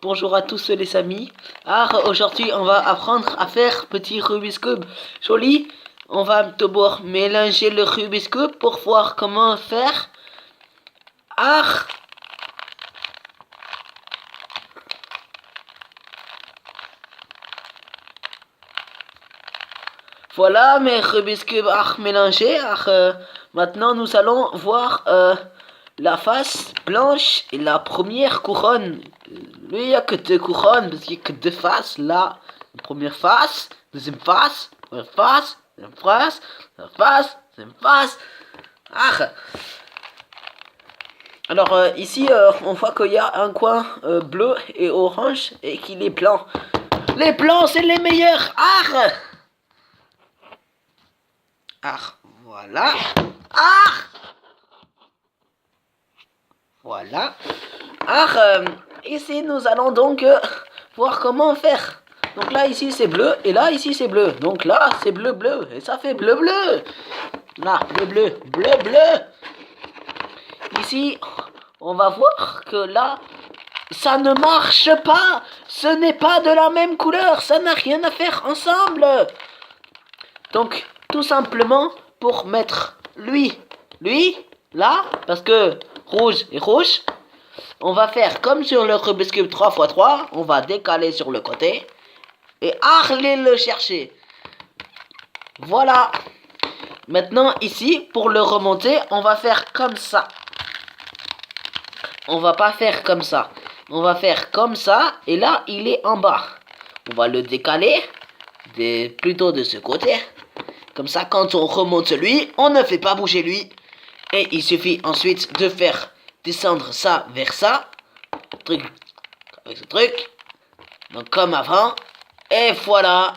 Bonjour à tous les amis. Alors aujourd'hui on va apprendre à faire petit Rubik's Cube. Joli. On va d'abord mélanger le Rubik's Cube pour voir comment faire. Ah. Voilà mes Rubik's Cube mélangés. Maintenant nous allons voir la face blanche et la première couronne. Lui, il n'y a que deux couronnes parce qu'il n'y a que deux faces là. La première face, deuxième face, première face, deuxième face, deuxième face, deuxième face. Ah. Alors ici, on voit qu'il y a un coin bleu et orange et qu'il est blanc. Les blancs, c'est les meilleurs. Ah. Ah, voilà. Ah. Voilà. Ici, nous allons donc voir comment faire. Donc là, ici, c'est bleu. Et là, ici, c'est bleu. Donc là, c'est bleu, bleu. Et ça fait bleu, bleu. Là, bleu, bleu, bleu, bleu. Ici, on va voir que là, ça ne marche pas. Ce n'est pas de la même couleur. Ça n'a rien à faire ensemble. Donc, tout simplement, pour mettre lui, là, parce que rouge et rouge, on va faire comme sur le Rubik's Cube 3x3, on va décaler sur le côté et aller le chercher. Voilà. Maintenant ici, pour le remonter, on va faire comme ça. On va pas faire comme ça. On va faire comme ça et là, il est en bas. On va le décaler plutôt de ce côté. Comme ça, quand on remonte lui, on ne fait pas bouger lui. Et il suffit ensuite de faire descendre ça vers ça. Truc avec ce truc. Donc comme avant. Et voilà.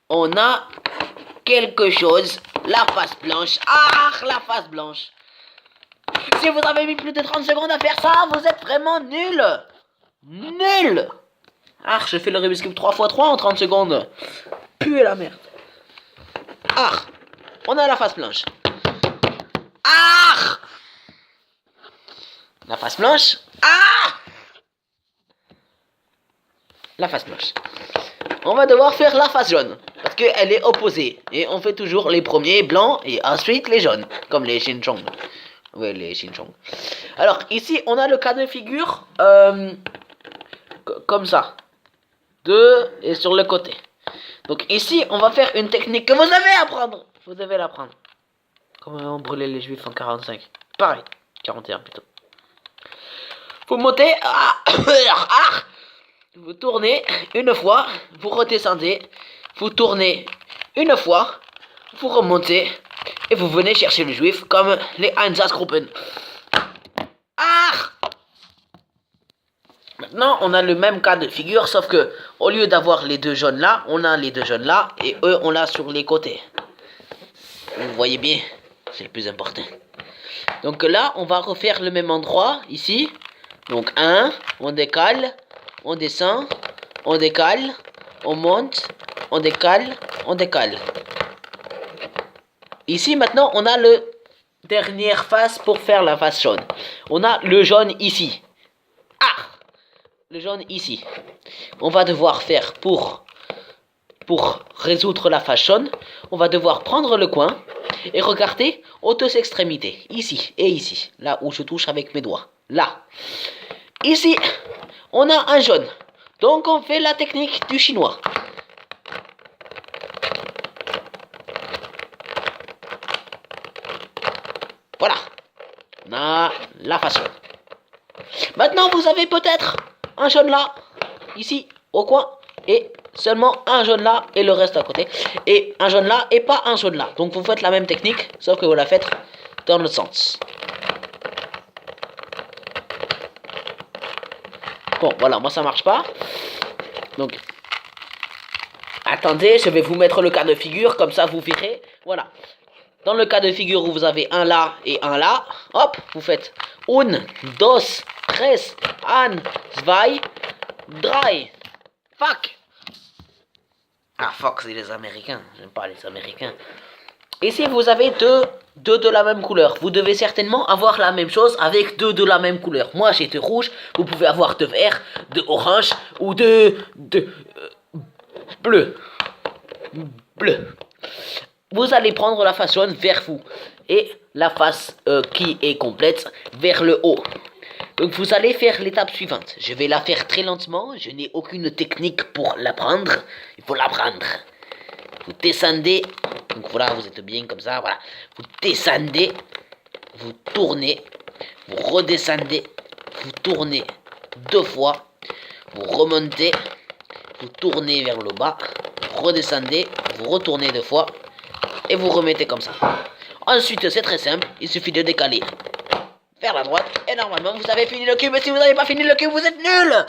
On a quelque chose. La face blanche. Ah, la face blanche. Si vous avez mis plus de 30 secondes à faire ça, vous êtes vraiment nul. Nul. Ah, je fais le Rubik's Cube 3x3 en 30 secondes. Puer la merde. Ah, on a la face blanche. Ah, la face blanche. Ah, la face blanche. On va devoir faire la face jaune parce qu'elle est opposée et on fait toujours les premiers blancs et ensuite les jaunes comme les Shinchong. Oui, les Shinchong. Alors ici on a le cas de figure comme ça, deux et sur le côté. Donc ici on va faire une technique que vous devez apprendre. Vous devez l'apprendre. Comment brûler les juifs en 45. Pareil, 41 plutôt. Vous montez. Vous tournez une fois, vous redescendez, vous tournez une fois, vous remontez et vous venez chercher le juif comme les Einsatzgruppen. Ah! Maintenant, on a le même cas de figure, sauf que au lieu d'avoir les deux jaunes là, on a les deux jaunes là et eux on l'a sur les côtés. Vous voyez bien, c'est le plus important. Donc là, on va refaire le même endroit ici. Donc 1, on décale. On descend, on décale, on monte, on décale, on décale. Ici, maintenant, on a le dernière face pour faire la face jaune. On a le jaune ici. Ah! Le jaune ici. On va devoir faire pour résoudre la face jaune, on va devoir prendre le coin et regarder aux deux extrémités. Ici et ici. Là où je touche avec mes doigts. Là. Ici, on a un jaune. Donc on fait la technique du chinois. Voilà. On a la face jaune. Maintenant vous avez peut-être un jaune là, ici, au coin, et seulement un jaune là et le reste à côté. Et un jaune là et pas un jaune là. Donc vous faites la même technique, sauf que vous la faites dans le sens. Bon, voilà, moi ça marche pas. Donc, attendez, je vais vous mettre le cas de figure, comme ça vous verrez. Voilà. Dans le cas de figure où vous avez un là et un là, hop, vous faites 1, 2, 3, 1, 2, 3. Fuck. Ah, fuck, c'est les Américains. J'aime pas les Américains. si vous avez deux de la même couleur, vous devez certainement avoir la même chose avec deux de la même couleur. Moi, j'ai deux rouges, vous pouvez avoir deux verts, deux orange ou deux bleu. Bleu. Vous allez prendre la face jaune vers vous et la face qui est complète vers le haut. Donc vous allez faire l'étape suivante. Je vais la faire très lentement. Je n'ai aucune technique pour l'apprendre. Il faut l'apprendre. Vous descendez. Donc voilà, vous êtes bien comme ça. Voilà. Vous descendez. Vous tournez. Vous redescendez. Vous tournez 2 fois. Vous remontez. Vous tournez vers le bas. Vous redescendez. Vous retournez 2 fois. Et vous remettez comme ça. Ensuite, c'est très simple. Il suffit de décaler vers la droite. Et normalement, vous avez fini le cube. Et si vous n'avez pas fini le cube, vous êtes nul.